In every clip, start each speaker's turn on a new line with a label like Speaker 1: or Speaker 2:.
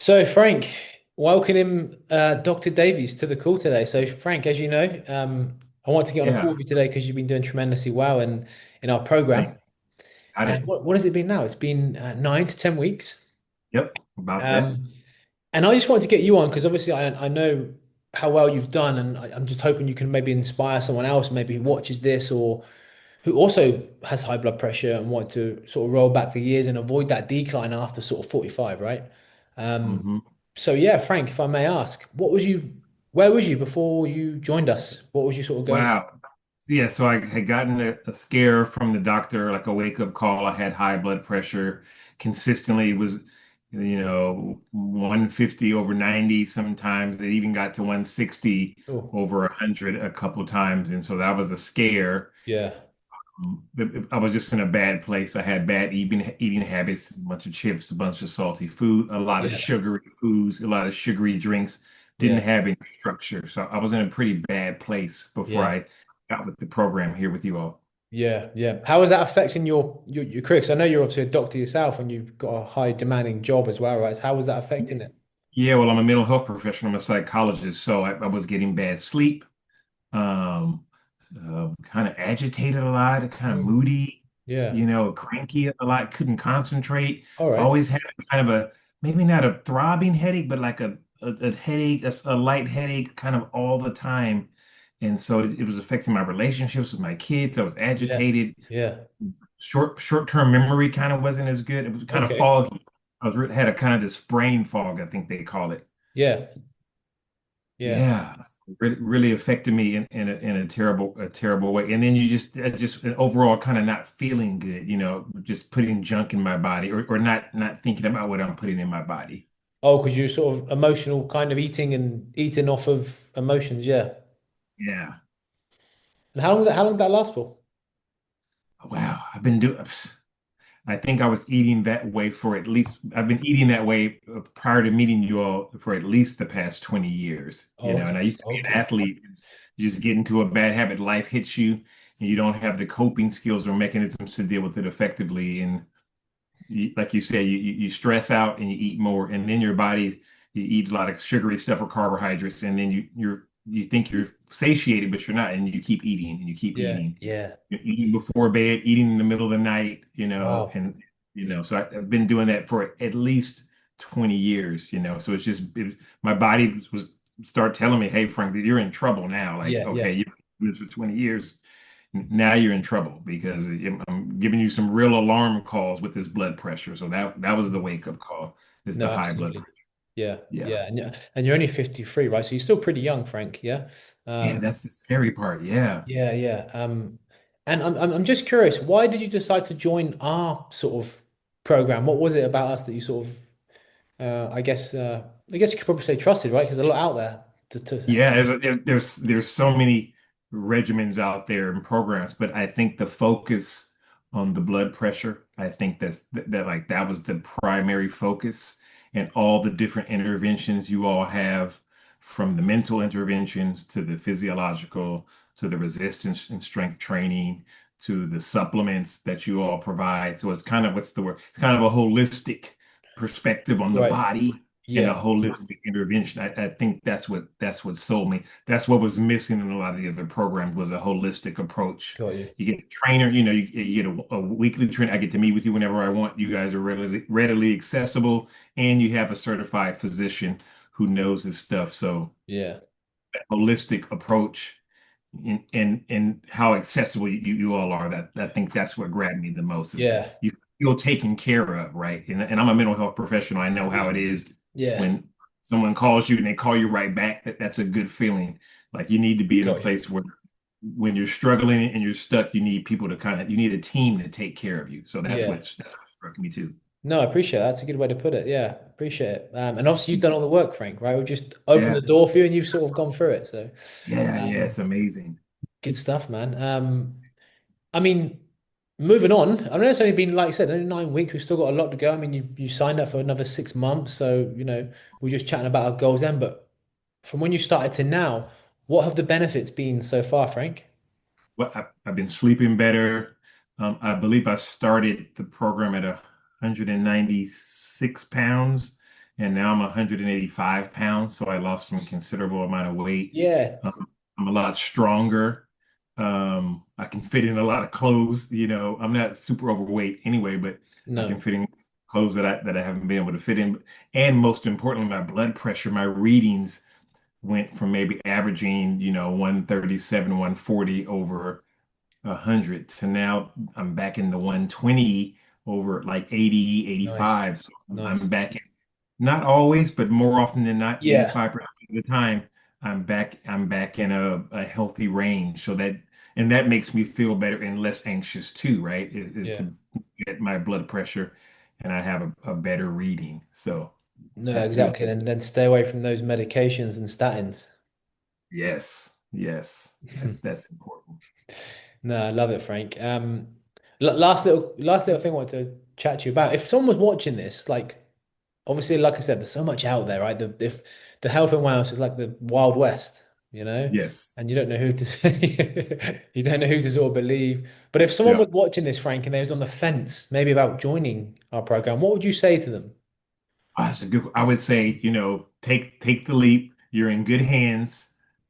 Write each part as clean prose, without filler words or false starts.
Speaker 1: So, Frank, welcome Dr. Davies to the call today. So, Frank, as you know, I want to get on a call
Speaker 2: Yeah.
Speaker 1: with you today because you've been doing tremendously well in our program.
Speaker 2: Thanks. Got
Speaker 1: And
Speaker 2: it.
Speaker 1: what has it been now? It's been 9 to 10 weeks.
Speaker 2: Yep. About that.
Speaker 1: Um, and I just wanted to get you on because obviously I know how well you've done, and I'm just hoping you can maybe inspire someone else, maybe who watches this or who also has high blood pressure and want to sort of roll back the years and avoid that decline after sort of 45, right? Um,
Speaker 2: hmm
Speaker 1: so yeah, Frank, if I may ask, where was you before you joined us? What was you sort of going through?
Speaker 2: Wow. Yeah. So I had gotten a scare from the doctor, like a wake up call. I had high blood pressure consistently. It was, 150 over 90 sometimes. It even got to 160
Speaker 1: Oh,
Speaker 2: over 100 a couple times. And so that was a scare.
Speaker 1: yeah,
Speaker 2: I was just in a bad place. I had bad eating habits, a bunch of chips, a bunch of salty food, a lot of
Speaker 1: yeah,
Speaker 2: sugary foods, a lot of sugary drinks. Didn't
Speaker 1: yeah,
Speaker 2: have any structure. So I was in a pretty bad place before
Speaker 1: yeah,
Speaker 2: I got with the program here with you all.
Speaker 1: yeah, yeah. How is that affecting your career? 'Cause I know you're obviously a doctor yourself and you've got a high demanding job as well, right? So how was that affecting it?
Speaker 2: Yeah, well, I'm a mental health professional. I'm a psychologist, so I was getting bad sleep, um, kind of agitated a lot, kind of
Speaker 1: Mm.
Speaker 2: moody,
Speaker 1: Yeah.
Speaker 2: cranky a lot, couldn't concentrate,
Speaker 1: All right.
Speaker 2: always having kind of maybe not a throbbing headache, but like a headache, a light headache kind of all the time. And so it was affecting my relationships with my kids. I was
Speaker 1: Yeah.
Speaker 2: agitated.
Speaker 1: Yeah.
Speaker 2: Short-term memory kind of wasn't as good. It was kind of
Speaker 1: Okay.
Speaker 2: foggy. Had a kind of this brain fog, I think they call it.
Speaker 1: Yeah. Yeah.
Speaker 2: Yeah, really affected me in a terrible way. And then you just an overall kind of not feeling good, just putting junk in my body or not thinking about what I'm putting in my body.
Speaker 1: Oh, because you're sort of emotional kind of eating and eating off of emotions, yeah.
Speaker 2: Yeah.
Speaker 1: And how long did that last for?
Speaker 2: Wow. I think I was eating that way for at least, I've been eating that way prior to meeting you all for at least the past 20 years,
Speaker 1: Oh,
Speaker 2: and
Speaker 1: okay.
Speaker 2: I used to be an
Speaker 1: Okay.
Speaker 2: athlete. You just get into a bad habit, life hits you, and you don't have the coping skills or mechanisms to deal with it effectively. And like you said, you stress out and you eat more, and then your body, you eat a lot of sugary stuff or carbohydrates, and then you think you're satiated, but you're not, and you keep eating and you keep
Speaker 1: Yeah.
Speaker 2: eating.
Speaker 1: Yeah.
Speaker 2: You're eating before bed, eating in the middle of the night,
Speaker 1: Wow.
Speaker 2: and so I've been doing that for at least 20 years, so my body was start telling me, hey, Frank, you're in trouble now. Like,
Speaker 1: Yeah. Yeah.
Speaker 2: okay, you've been doing this for 20 years. Now you're in trouble because I'm giving you some real alarm calls with this blood pressure. So that was the wake up call, is the
Speaker 1: No,
Speaker 2: high blood
Speaker 1: absolutely.
Speaker 2: pressure.
Speaker 1: Yeah.
Speaker 2: Yeah.
Speaker 1: Yeah. And you're only 53, right? So you're still pretty young, Frank. Yeah.
Speaker 2: Yeah,
Speaker 1: Um,
Speaker 2: that's the scary part. Yeah.
Speaker 1: yeah. Yeah. And I'm just curious, why did you decide to join our sort of program? What was it about us that you sort of, I guess you could probably say trusted, right? Because there's a lot out there to
Speaker 2: Yeah, there's so many regimens out there and programs, but I think the focus on the blood pressure, I think that was the primary focus, and all the different interventions you all have, from the mental interventions to the physiological to the resistance and strength training to the supplements that you all provide. So it's kind of, what's the word? It's kind of a holistic perspective on the
Speaker 1: Right.
Speaker 2: body and a
Speaker 1: Yeah.
Speaker 2: holistic intervention. I think that's what sold me. That's what was missing in a lot of the other programs, was a holistic approach.
Speaker 1: Got you.
Speaker 2: You get a trainer, you get a weekly trainer. I get to meet with you whenever I want. You guys are readily accessible, and you have a certified physician who knows his stuff. So
Speaker 1: Yeah.
Speaker 2: that holistic approach and how accessible you all are, that I think that's what grabbed me the most, is
Speaker 1: Yeah.
Speaker 2: you feel taken care of, right? And I'm a mental health professional. I know how it is
Speaker 1: Yeah.
Speaker 2: when someone calls you and they call you right back. That's a good feeling. Like, you need to be in a
Speaker 1: Got you.
Speaker 2: place where when you're struggling and you're stuck, you need people to you need a team to take care of you. So
Speaker 1: Yeah.
Speaker 2: that's what struck me too.
Speaker 1: No, I appreciate that. That's a good way to put it. Yeah, appreciate it. And obviously you've done all the work, Frank, right? We've just opened
Speaker 2: Yeah.
Speaker 1: the door for you and you've sort of gone through it. So
Speaker 2: Yeah,
Speaker 1: um,
Speaker 2: it's amazing.
Speaker 1: good stuff, man. I mean, moving on, I know it's only been, like I said, only 9 weeks. We've still got a lot to go. I mean, you signed up for another 6 months. So, we're just chatting about our goals then. But from when you started to now, what have the benefits been so far, Frank?
Speaker 2: Well, I've been sleeping better. I believe I started the program at 196 pounds, and now I'm 185 pounds. So I lost some considerable amount of weight.
Speaker 1: Yeah.
Speaker 2: I'm a lot stronger. I can fit in a lot of clothes. I'm not super overweight anyway, but I can
Speaker 1: No.
Speaker 2: fit in clothes that I haven't been able to fit in. And most importantly, my blood pressure, my readings went from maybe averaging, 137, 140 over 100 to now I'm back in the 120 over like 80,
Speaker 1: Nice.
Speaker 2: 85. So I'm
Speaker 1: Nice.
Speaker 2: back in, not always, but more often than not,
Speaker 1: Yeah.
Speaker 2: 85% of the time, I'm back in a healthy range. And that makes me feel better and less anxious too, right? Is
Speaker 1: Yeah.
Speaker 2: to get my blood pressure and I have a better reading. So
Speaker 1: No,
Speaker 2: that feels,
Speaker 1: exactly. Then stay away from those medications and statins.
Speaker 2: yes, yes, that's important.
Speaker 1: No, I love it, Frank. Last little thing I wanted to chat to you about. If someone was watching this, like obviously, like I said, there's so much out there, right? If the health and wellness is like the Wild West,
Speaker 2: Yes.
Speaker 1: and you don't know who to you don't know who to sort of believe. But if someone
Speaker 2: Yeah.
Speaker 1: was watching this, Frank, and they was on the fence, maybe about joining our program, what would you say to them?
Speaker 2: That's a good. I would say, take the leap. You're in good hands.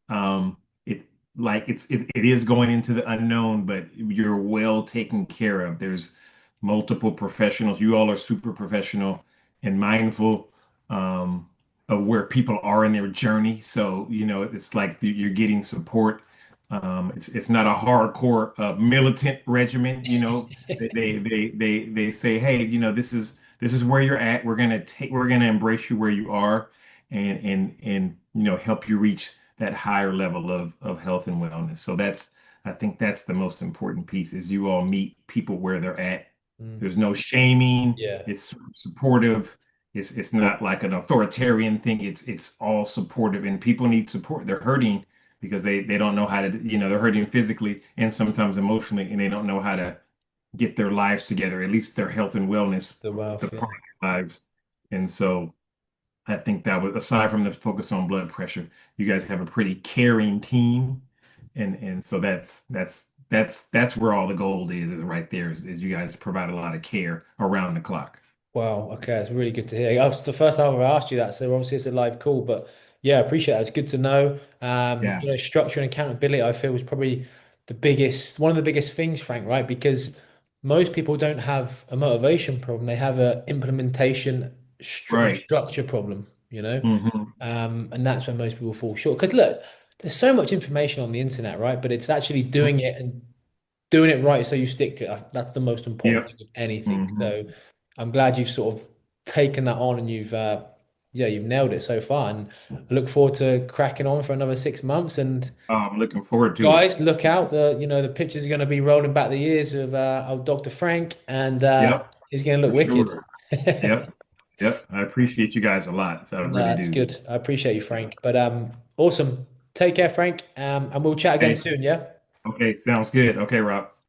Speaker 2: It like it is going into the unknown, but you're well taken care of. There's multiple professionals. You all are super professional and mindful of where people are in their journey. So, it's like you're getting support. It's not a hardcore militant regimen. They say, hey, this is where you're at. We're gonna embrace you where you are and help you reach that higher level of health and wellness. So I think that's the most important piece is you all meet people where they're at.
Speaker 1: Mm,
Speaker 2: There's no shaming.
Speaker 1: yeah,
Speaker 2: It's supportive. It's not like an authoritarian thing. It's all supportive and people need support. They're hurting because they don't know how to, they're hurting physically and sometimes emotionally and they don't know how to get their lives together, at least their health and wellness,
Speaker 1: the
Speaker 2: the
Speaker 1: wealth,
Speaker 2: part
Speaker 1: yeah.
Speaker 2: of their lives. And so I think that was aside from the focus on blood pressure, you guys have a pretty caring team. And so that's where all the gold is right there is you guys provide a lot of care around the clock.
Speaker 1: Wow. Okay, that's really good to hear. It's the first time I've ever asked you that, so obviously it's a live call, but yeah, I appreciate it. It's good to know.
Speaker 2: Yeah,
Speaker 1: Structure and accountability, I feel, is probably one of the biggest things, Frank, right? Because most people don't have a motivation problem; they have a implementation and
Speaker 2: right.
Speaker 1: structure problem.
Speaker 2: Hmm.
Speaker 1: And that's where most people fall short. Because look, there's so much information on the internet, right? But it's actually doing it and doing it right so you stick to it. That's the most important
Speaker 2: Yep.
Speaker 1: thing of anything.
Speaker 2: Hmm.
Speaker 1: So I'm glad you've sort of taken that on and you've nailed it so far. And I look forward to cracking on for another 6 months. And
Speaker 2: I'm looking forward to it.
Speaker 1: guys, look out. The pictures are going to be rolling back the years of Dr. Frank, and
Speaker 2: Yep,
Speaker 1: he's going to look
Speaker 2: for
Speaker 1: wicked.
Speaker 2: sure. Yep. Yep. I appreciate you guys a lot. So I
Speaker 1: No,
Speaker 2: really
Speaker 1: that's
Speaker 2: do.
Speaker 1: good. I appreciate you, Frank. But awesome. Take care, Frank. And we'll chat again
Speaker 2: Okay.
Speaker 1: soon, yeah?
Speaker 2: Okay. Sounds good. Okay, Rob.